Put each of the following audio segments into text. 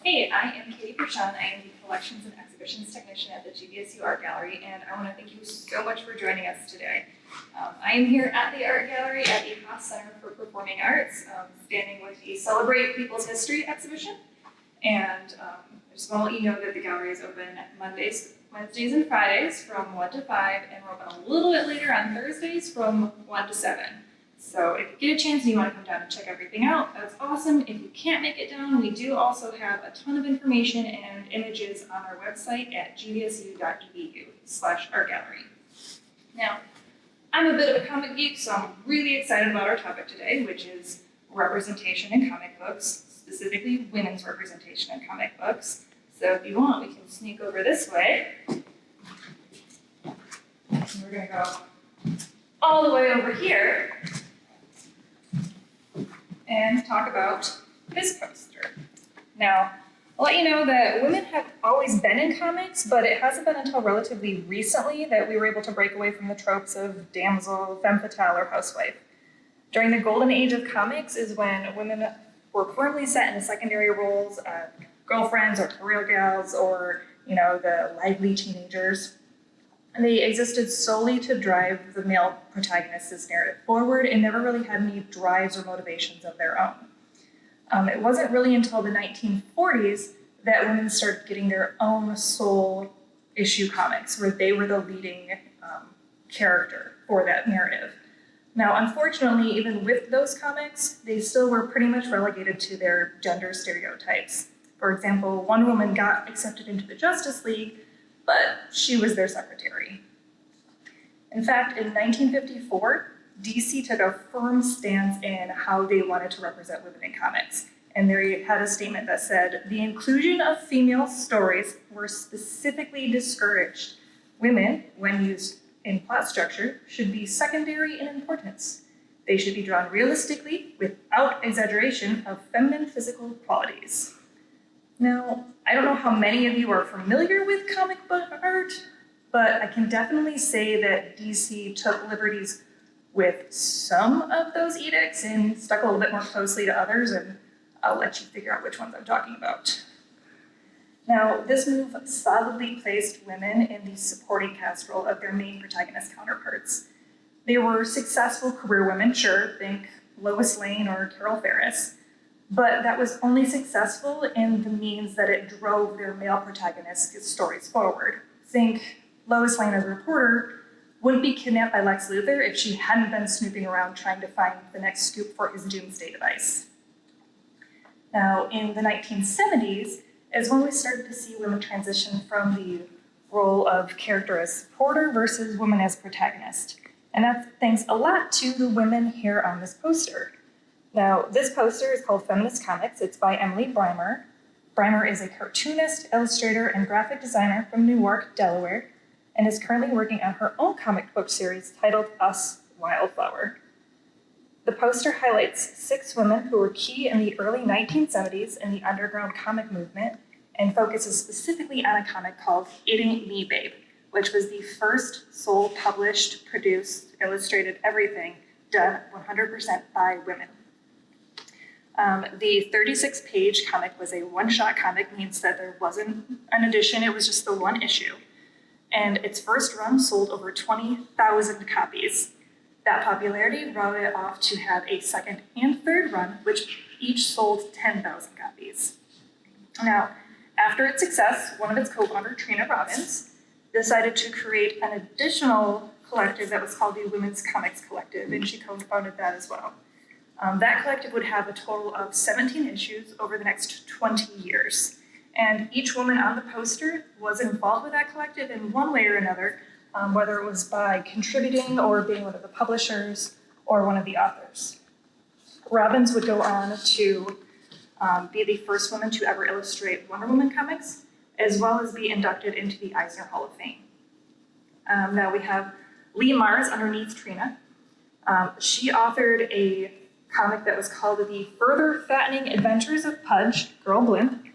Hey, I am Pershon. I am the Collections and Exhibitions Technician at the GVSU Art Gallery, and I want to thank you so much for joining us today. I am here at the Art Gallery at the Haas Center for Performing Arts, standing with the Celebrate People's History exhibition. And I just want to let you know that the gallery is open Mondays, Wednesdays, and Fridays from 1 to 5, and we're open a little bit later on Thursdays from 1 to 7. So if you get a chance and you want to come down and check everything out, that's awesome. If you can't make it down, we do also have a ton of information and images on our website at gvsu.edu/artgallery. Now, I'm a bit of a comic geek, so I'm really excited about our topic today, which is representation in comic books, specifically women's representation in comic books. So if you want, we can sneak over this way. And we're going to go all the way over here and talk about this poster. Now, I'll let you know that women have always been in comics, but it hasn't been until relatively recently that we were able to break away from the tropes of damsel, femme fatale, or housewife. During the golden age of comics is when women were firmly set in the secondary roles of girlfriends or career gals or, the lively teenagers. And they existed solely to drive the male protagonist's narrative forward and never really had any drives or motivations of their own. It wasn't really until the 1940s that women started getting their own sole issue comics, where they were the leading character for that narrative. Now, unfortunately, even with those comics, they still were pretty much relegated to their gender stereotypes. For example, one woman got accepted into the Justice League, but she was their secretary. In fact, in 1954, DC took a firm stance in how they wanted to represent women in comics. And they had a statement that said, the inclusion of female stories were specifically discouraged. Women, when used in plot structure, should be secondary in importance. They should be drawn realistically without exaggeration of feminine physical qualities. Now, I don't know how many of you are familiar with comic book art, but I can definitely say that DC took liberties with some of those edicts and stuck a little bit more closely to others, and I'll let you figure out which ones I'm talking about. Now, this move solidly placed women in the supporting cast role of their main protagonist counterparts. They were successful career women, sure, think Lois Lane or Carol Ferris, but that was only successful in the means that it drove their male protagonists' stories forward. Think Lois Lane as a reporter wouldn't be kidnapped by Lex Luthor if she hadn't been snooping around trying to find the next scoop for his doomsday device. Now, in the 1970s is when we started to see women transition from the role of character as supporter versus woman as protagonist. And that's thanks a lot to the women here on this poster. Now, this poster is called Feminist Comics. It's by Emily Breimer. Breimer is a cartoonist, illustrator, and graphic designer from Newark, Delaware, and is currently working on her own comic book series titled Us, Wildflower. The poster highlights 6 women who were key in the early 1970s in the underground comic movement and focuses specifically on a comic called It Ain't Me, Babe, which was the first sole published, produced, illustrated everything done 100% by women. The 36-page comic was a one-shot comic, means that there wasn't an edition, it was just the one issue. And its first run sold over 20,000 copies. That popularity brought it off to have a second and third run, which each sold 10,000 copies. Now, after its success, one of its co-founders, Trina Robbins, decided to create an additional collective that was called the Women's Comics Collective, and she co-founded that as well. That collective would have a total of 17 issues over the next 20 years. And each woman on the poster was involved with that collective in one way or another, whether it was by contributing or being one of the publishers or one of the authors. Robbins would go on to be the first woman to ever illustrate Wonder Woman comics, as well as be inducted into the Eisner Hall of Fame. Now we have Lee Mars underneath Trina. She authored a comic that was called The Further Fattening Adventures of Pudge, Girl Blimp,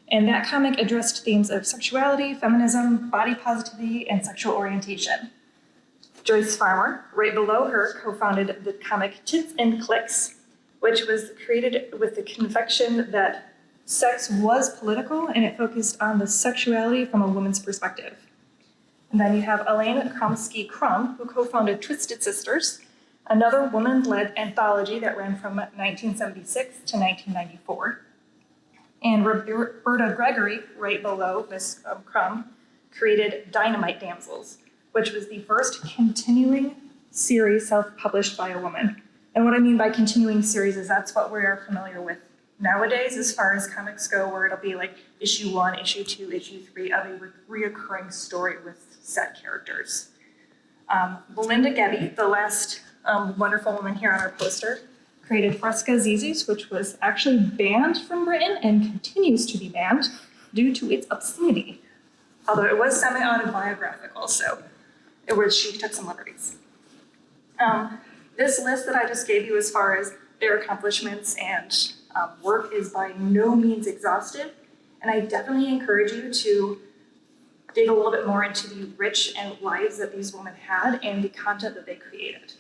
and that comic addressed themes of sexuality, feminism, body positivity, and sexual orientation. Joyce Farmer, right below her, co-founded the comic Tits and Clicks, which was created with the conviction that sex was political and it focused on the sexuality from a woman's perspective. And then you have Elaine Kromsky-Crum, who co-founded Twisted Sisters, another woman-led anthology that ran from 1976 to 1994. And Roberta Gregory, right below Miss Crum, created Dynamite Damsels, which was the first continuing series self-published by a woman. And what I mean by continuing series is that's what we're familiar with nowadays as far as comics go, where it'll be like issue 1, issue 2, issue 3 of a reoccurring story with set characters. Belinda Gebbe, the last wonderful woman here on our poster, created Fresca Zizis, which was actually banned from Britain and continues to be banned due to its obscenity. Although it was semi-autobiographical, so she took some liberties. This list that I just gave you as far as their accomplishments and work is by no means exhaustive, and I definitely encourage you to dig a little bit more into the rich and lives that these women had and the content that they created.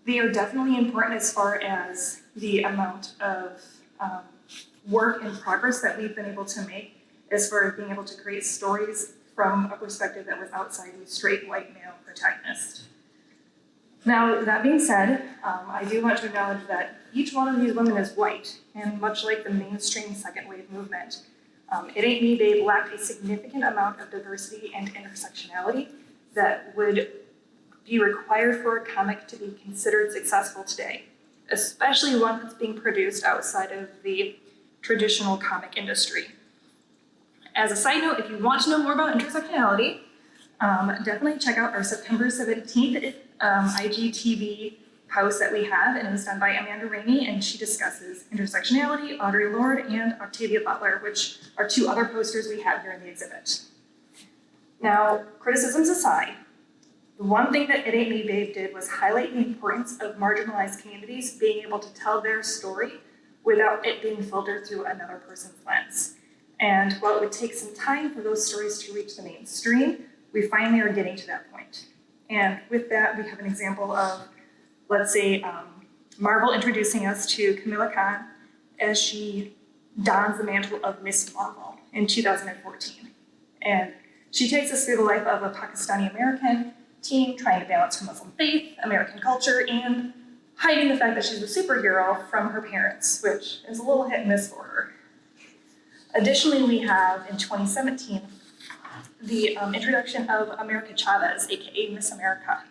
They are definitely important as far as the amount of work and progress that we've been able to make as far as being able to create stories from a perspective that was outside the straight white male protagonist. Now, that being said, I do want to acknowledge that each one of these women is white, and much like the mainstream second wave movement, It Ain't Me Babe lacked a significant amount of diversity and intersectionality that would be required for a comic to be considered successful today, especially one that's being produced outside of the traditional comic industry. As a side note, if you want to know more about intersectionality, definitely check out our September 17th IGTV post that we have, and it was done by Amanda Rainey, and she discusses intersectionality, Audre Lorde, and Octavia Butler, which are two other posters we have here in the exhibit. Now, criticisms aside, the one thing that It Ain't Me Babe did was highlight the importance of marginalized communities being able to tell their story without it being filtered through another person's lens. And while it would take some time for those stories to reach the mainstream, we finally are getting to that point. And with that, we have an example of, let's say, Marvel introducing us to Camilla Khan as she dons the mantle of Miss Marvel in 2014. And she takes us through the life of a Pakistani-American teen trying to balance her Muslim faith, American culture, and hiding the fact that she's a superhero from her parents, which is a little hit and miss for her. Additionally, we have, in 2017, the introduction of America Chavez, aka Miss America.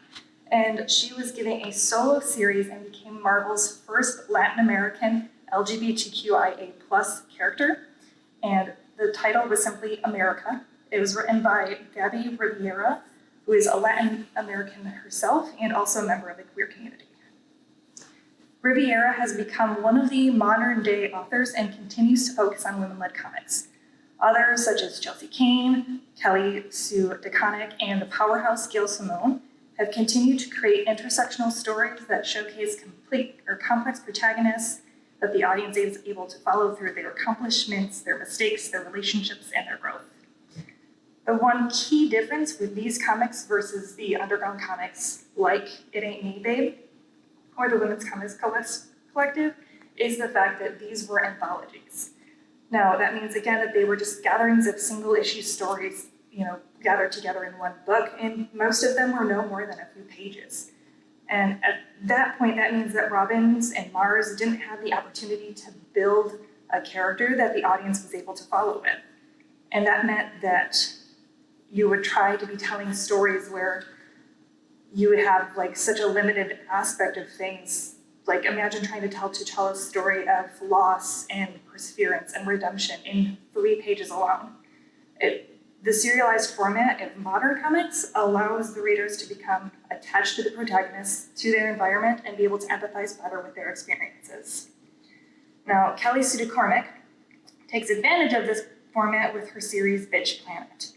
And she was given a solo series and became Marvel's first Latin American LGBTQIA+ character. And the title was simply America. It was written by Gabby Riviera, who is a Latin American herself and also a member of the queer community. Riviera has become one of the modern day authors and continues to focus on women-led comics. Others, such as Chelsea Kane, Kelly Sue DeConnick, and the powerhouse Gail Simone, have continued to create intersectional stories that showcase complex protagonists that the audience is able to follow through their accomplishments, their mistakes, their relationships, and their growth. The one key difference with these comics versus the underground comics like It Ain't Me Babe or the Women's Comics Collective is the fact that these were anthologies. Now, that means, again, that they were just gatherings of single-issue stories, gathered together in one book, and most of them were no more than a few pages. And at that point, that means that Robbins and Mars didn't have the opportunity to build a character that the audience was able to follow with. And that meant that you would try to be telling stories where you would have such a limited aspect of things. Like, imagine trying to tell T'Challa's story of loss and perseverance and redemption in 3 pages alone. The serialized format of modern comics allows the readers to become attached to the protagonists, to their environment, and be able to empathize better with their experiences. Now, Kelly Sue DeCormick takes advantage of this format with her series Bitch Planet.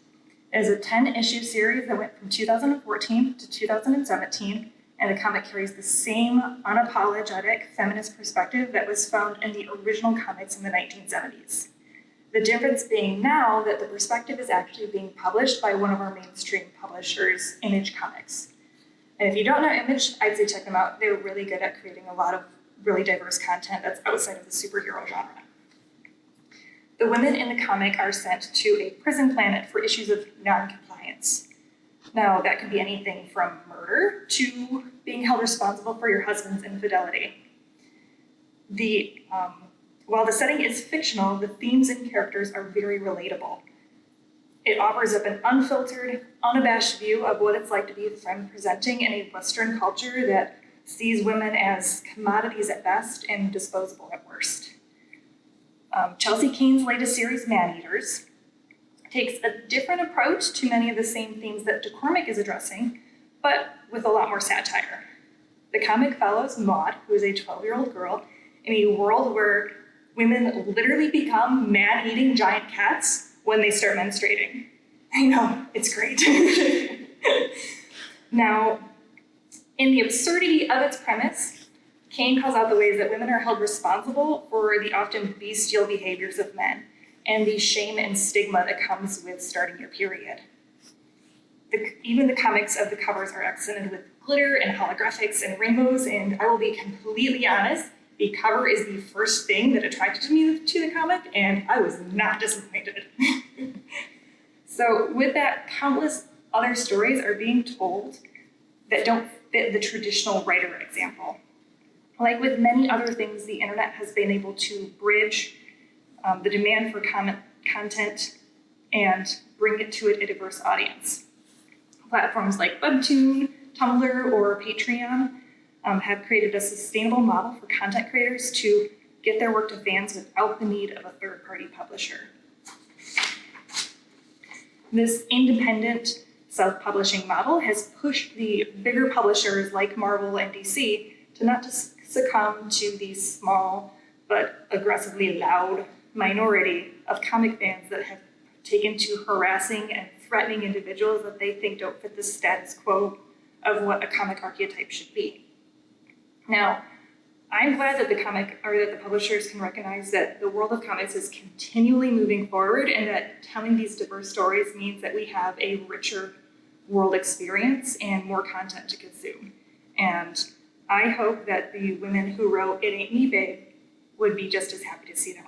It is a 10-issue series that went from 2014 to 2017, and the comic carries the same unapologetic feminist perspective that was found in the original comics in the 1970s. The difference being now that the perspective is actually being published by one of our mainstream publishers, Image Comics. And if you don't know Image, I'd say check them out. They're really good at creating a lot of really diverse content that's outside of the superhero genre. The women in the comic are sent to a prison planet for issues of non-compliance. Now, that could be anything from murder to being held responsible for your husband's infidelity. While the setting is fictional, the themes and characters are very relatable. It offers up an unfiltered, unabashed view of what it's like to be a femme presenting in a Western culture that sees women as commodities at best and disposable at worst. Chelsea Kane's latest series, Man-Eaters, takes a different approach to many of the same themes that DeCormick is addressing, but with a lot more satire. The comic follows Maud, who is a 12-year-old girl, in a world where women literally become man-eating giant cats when they start menstruating. I know, it's great. Now, in the absurdity of its premise, Kane calls out the ways that women are held responsible for the often bestial behaviors of men and the shame and stigma that comes with starting your period. Even the comics of the covers are accented with glitter and holographics and rainbows, and I will be completely honest, the cover is the first thing that attracted me to the comic, and I was not disappointed. So with that, countless other stories are being told that don't fit the traditional writer example. Like with many other things, the internet has been able to bridge the demand for content and bring it to a diverse audience. Platforms like Webtoon, Tumblr, or Patreon have created a sustainable model for content creators to get their work to fans without the need of a third-party publisher. This independent self-publishing model has pushed the bigger publishers like Marvel and DC to not just succumb to the small but aggressively loud minority of comic fans that have taken to harassing and threatening individuals that they think don't fit the status quo of what a comic archetype should be. Now, I'm glad that the publishers can recognize that the world of comics is continually moving forward and that telling these diverse stories means that we have a richer world experience and more content to consume. And I hope that the women who wrote It Ain't Me, Babe would be just as happy to see them